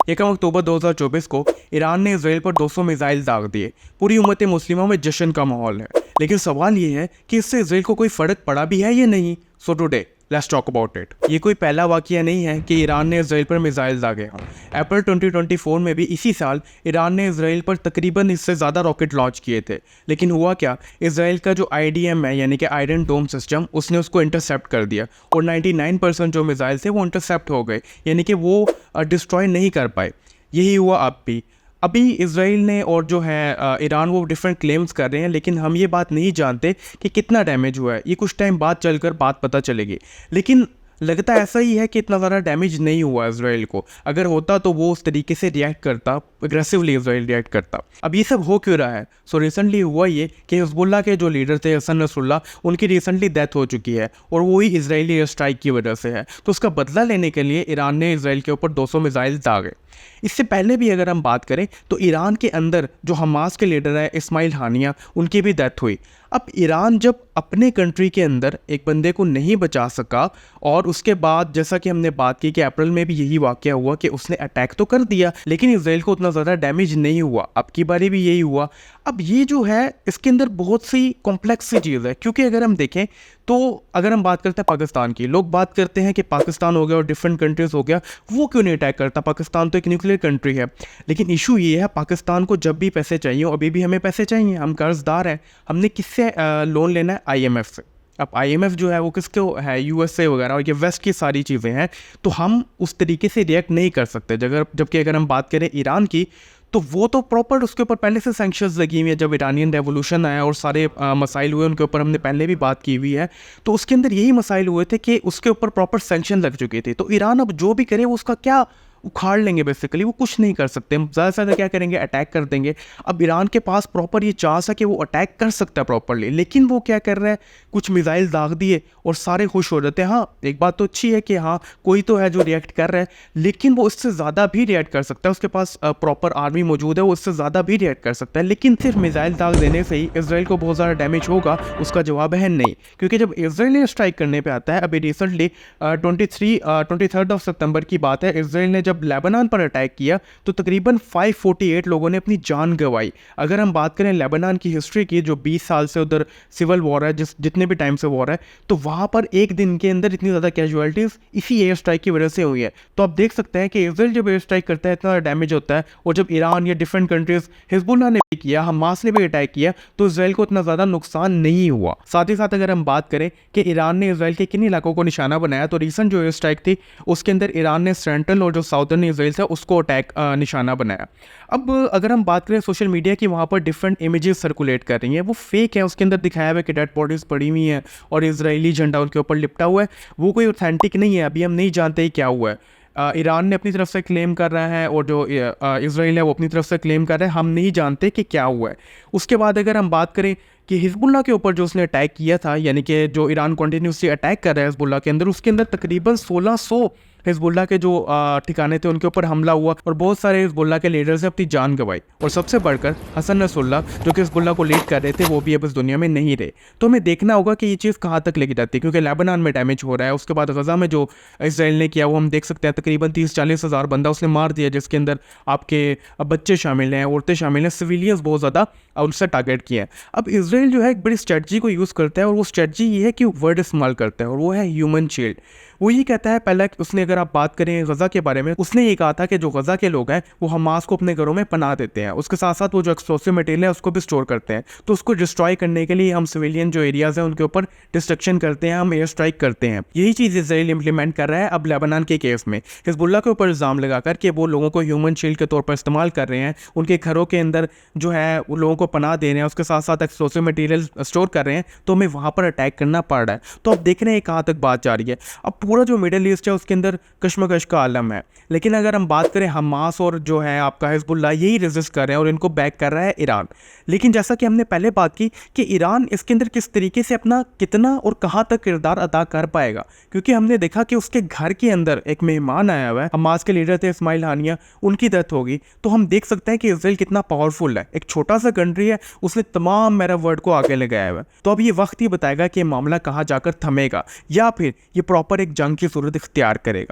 यकम अक्टूबर 2024 को ईरान ने इसराइल पर 200 मिसाइल दाग दिए। पूरी उम्मत मुस्लिमों में जश्न का माहौल है, लेकिन सवाल ये है कि इससे इसराइल को कोई फ़र्क पड़ा भी है या नहीं। So today let's talk about it. ये कोई पहला वाकया नहीं है कि ईरान ने इसराइल पर मिसाइल दागे हों। अप्रैल 2024 में भी इसी साल ईरान ने इसराइल पर तकरीबन इससे ज़्यादा रॉकेट लॉन्च किए थे, लेकिन हुआ क्या, इसराइल का जो IDM है यानी कि आयरन डोम सिस्टम, उसने उसको इंटरसेप्ट कर दिया और 99% जो मिसाइल थे वो इंटरसेप्ट हो गए, यानी कि वो डिस्ट्रॉय नहीं कर पाए। यही हुआ अब भी। अभी इसराइल ने और जो है ईरान वो डिफरेंट क्लेम्स कर रहे हैं, लेकिन हम ये बात नहीं जानते कि कितना डैमेज हुआ है। ये कुछ टाइम बाद चलकर बात पता चलेगी, लेकिन लगता ऐसा ही है कि इतना ज़्यादा डैमेज नहीं हुआ इसराइल को। अगर होता तो वो उस तरीके से रिएक्ट करता, एग्रेसिवली इसराइल रिएक्ट करता। अब ये सब हो क्यों रहा है? सो रिसेंटली हुआ ये कि हिजबुल्लाह के जो लीडर थे हसन नसरुल्लाह, उनकी रिसेंटली डेथ हो चुकी है और वो ही इजरायली एयर स्ट्राइक की वजह से है। तो उसका बदला लेने के लिए ईरान ने इसराइल के ऊपर 200 मिसाइल दागे। इससे पहले भी अगर हम बात करें तो ईरान के अंदर जो हमास के लीडर है इस्माइल हानिया, उनकी भी डेथ हुई। अब ईरान जब अपने कंट्री के अंदर एक बंदे को नहीं बचा सका, और उसके बाद जैसा कि हमने बात की कि अप्रैल में भी यही वाकया हुआ कि उसने अटैक तो कर दिया, लेकिन इसराइल को उतना ज़्यादा डैमेज नहीं हुआ। अब की बारी भी यही हुआ। अब ये जो है इसके अंदर बहुत सी कॉम्प्लेक्स सी चीज़ है, क्योंकि अगर हम देखें तो अगर हम बात करते हैं पाकिस्तान की, लोग बात करते हैं कि पाकिस्तान हो गया और डिफरेंट कंट्रीज़ हो गया, वो क्यों नहीं अटैक करता, पाकिस्तान तो एक न्यूक्लियर कंट्री है। लेकिन इशू ये है, पाकिस्तान को जब भी पैसे चाहिए, अभी भी हमें पैसे चाहिए, हम कर्जदार हैं। हमने किससे लोन लेना है? IMF से। अब IMF जो है वो किसको है? USA वगैरह, और ये वेस्ट की सारी चीज़ें हैं। तो हम उस तरीके से रिएक्ट नहीं कर सकते। जबकि अगर हम बात करें ईरान की, तो वो तो प्रॉपर उसके ऊपर पहले से सैंक्शंस लगी हुई है। जब इरानियन रेवोल्यूशन आया और सारे मसाइल हुए, उनके ऊपर हमने पहले भी बात की हुई है। तो उसके अंदर यही मसाइल हुए थे कि उसके ऊपर प्रॉपर सैंक्शन लग चुके थे। तो ईरान अब जो भी करे वो उसका क्या उखाड़ लेंगे, बेसिकली वो कुछ नहीं कर सकते। हम ज़्यादा से ज़्यादा क्या करेंगे? अटैक कर देंगे। अब ईरान के पास प्रॉपर ये चांस है कि वो अटैक कर सकता है प्रॉपरली, लेकिन वो क्या कर रहा है, कुछ मिसाइल दाग दिए और सारे खुश हो जाते हैं। हाँ, एक बात तो अच्छी है कि हाँ कोई तो है जो रिएक्ट कर रहा है, लेकिन वो इससे ज़्यादा भी रिएक्ट कर सकता है। उसके पास प्रॉपर आर्मी मौजूद है, वो इससे ज़्यादा भी रिएक्ट कर सकता है। लेकिन सिर्फ मिसाइल दाग देने से ही इसराइल को बहुत ज़्यादा डैमेज होगा? उसका जवाब है नहीं, क्योंकि जब इसराइल स्ट्राइक करने पर आता है, अभी रिसेंटली 23 सितंबर की बात है, इसराइल ने जब लेबनान पर अटैक किया तो तकरीबन 548 लोगों ने अपनी जान गंवाई। अगर हम बात करें लेबनान की हिस्ट्री की, जो 20 साल से उधर सिविल वॉर है, जितने भी टाइम से वॉर है, तो वहाँ पर एक दिन के अंदर इतनी ज़्यादा कैजुअलिटीज़ इसी एयर स्ट्राइक की वजह से हुई है। तो आप देख सकते हैं कि इसराइल जब एयर स्ट्राइक करता है इतना डैमेज होता है, और जब ईरान या डिफरेंट कंट्रीज़, हिजबुल्लाह ने भी किया, हमास ने भी अटैक किया, तो इसराइल को इतना ज़्यादा नुकसान नहीं हुआ। साथ ही साथ अगर हम बात करें कि ईरान ने इसराइल के किन इलाकों को निशाना बनाया, तो रिसेंट जो एयर स्ट्राइक थी उसके अंदर ईरान ने सेंट्रल और जो साउदर्न इसराइल था उसको अटैक निशाना बनाया। अब अगर हम बात करें सोशल मीडिया की, वहाँ पर डिफरेंट इमेजेस सर्कुलेट कर रही हैं, वो फेक है। उसके अंदर दिखाया हुआ है कि डेड बॉडीज पड़ी हुई हैं और इजरायली झंडा उनके ऊपर लिपटा हुआ है। वो कोई ऑथेंटिक नहीं है। अभी हम नहीं जानते क्या हुआ है। ईरान ने अपनी तरफ से क्लेम कर रहा है और जो इसराइल है वो अपनी तरफ से क्लेम कर रहा है। हम नहीं जानते कि क्या हुआ है। उसके बाद अगर हम बात करें कि हिजबुल्लाह के ऊपर जो उसने अटैक किया था, यानी कि जो ईरान कंटिन्यूसली अटैक कर रहा है हिजबुल्लाह के अंदर, उसके अंदर तकरीबन 1600 हिजबुल्लाह के जो ठिकाने थे उनके ऊपर हमला हुआ और बहुत सारे हिजबुल्लाह के लीडर्स ने अपनी जान गंवाई। और सबसे बढ़कर हसन नसरुल्लाह, जो कि हिजबुल्लाह को लीड कर रहे थे, वो भी अब इस दुनिया में नहीं रहे। तो हमें देखना होगा कि ये चीज़ कहाँ तक लेके जाती है, क्योंकि लेबनान में डैमेज हो रहा है। उसके बाद गज़ा में जो इसराइल ने किया वो हम देख सकते हैं, तकरीबन 30-40 हज़ार बंदा उसने मार दिया, जिसके अंदर आपके बच्चे शामिल हैं, औरतें शामिल हैं, सिविलियंस बहुत ज़्यादा उनसे टारगेट किए हैं। अब इसराइल जो है एक बड़ी स्ट्रेटजी को यूज़ करता है, और वो स्ट्रेटजी ये है कि वर्ड इस्तेमाल करता है, और वो है ह्यूमन शील्ड। वो ये कहता है, पहले उसने, अगर आप बात करें गज़ा के बारे में, उसने ये कहा था कि जो गज़ा के लोग हैं वो हमास को अपने घरों में पनाह देते हैं। उसके साथ साथ वो जो एक्सप्लोसिव मटेरियल है उसको भी स्टोर करते हैं। तो उसको डिस्ट्रॉय करने के लिए हम सिविलियन जो एरियाज़ हैं उनके ऊपर डिस्ट्रक्शन करते हैं, हम एयर स्ट्राइक करते हैं। यही चीज़ इसराइल इंप्लीमेंट कर रहा है अब लेबनान के केस में, हिजबुल्लाह के ऊपर इल्ज़ाम लगाकर कि वो लोगों को ह्यूमन शील्ड के तौर पर इस्तेमाल कर रहे हैं, उनके घरों के अंदर जो है वो लोगों को पनाह दे रहे हैं, उसके साथ साथ एक्सप्लोसिव मटेरियल स्टोर कर रहे हैं। तो हमें वहाँ पर अटैक करना पड़ रहा है। तो अब देख रहे हैं कहाँ तक बात जा रही है। अब पूरा जो मिडल ईस्ट है उसके अंदर कश्मकश का आलम है। लेकिन अगर हम बात करें हमास और जो है आपका हिजबुल्लाह, यही रेजिस्ट कर रहे हैं और इनको बैक कर रहा है ईरान। लेकिन जैसा कि हमने पहले बात की कि ईरान इसके अंदर किस तरीके से अपना कितना और कहाँ तक किरदार अदा कर पाएगा, क्योंकि हमने देखा कि उसके घर के अंदर एक मेहमान आया हुआ है, हमास के लीडर थे इस्माइल हानिया, उनकी डेथ होगी। तो हम देख सकते हैं कि इसराइल कितना पावरफुल है। एक छोटा सा कंट्री है, उसने तमाम मेरा वर्ड को आगे लगाया हुआ है। तो अब ये वक्त ही बताएगा कि मामला कहाँ जाकर थमेगा या फिर ये प्रॉपर एक जंग की सूरत इख्तियार करेगा।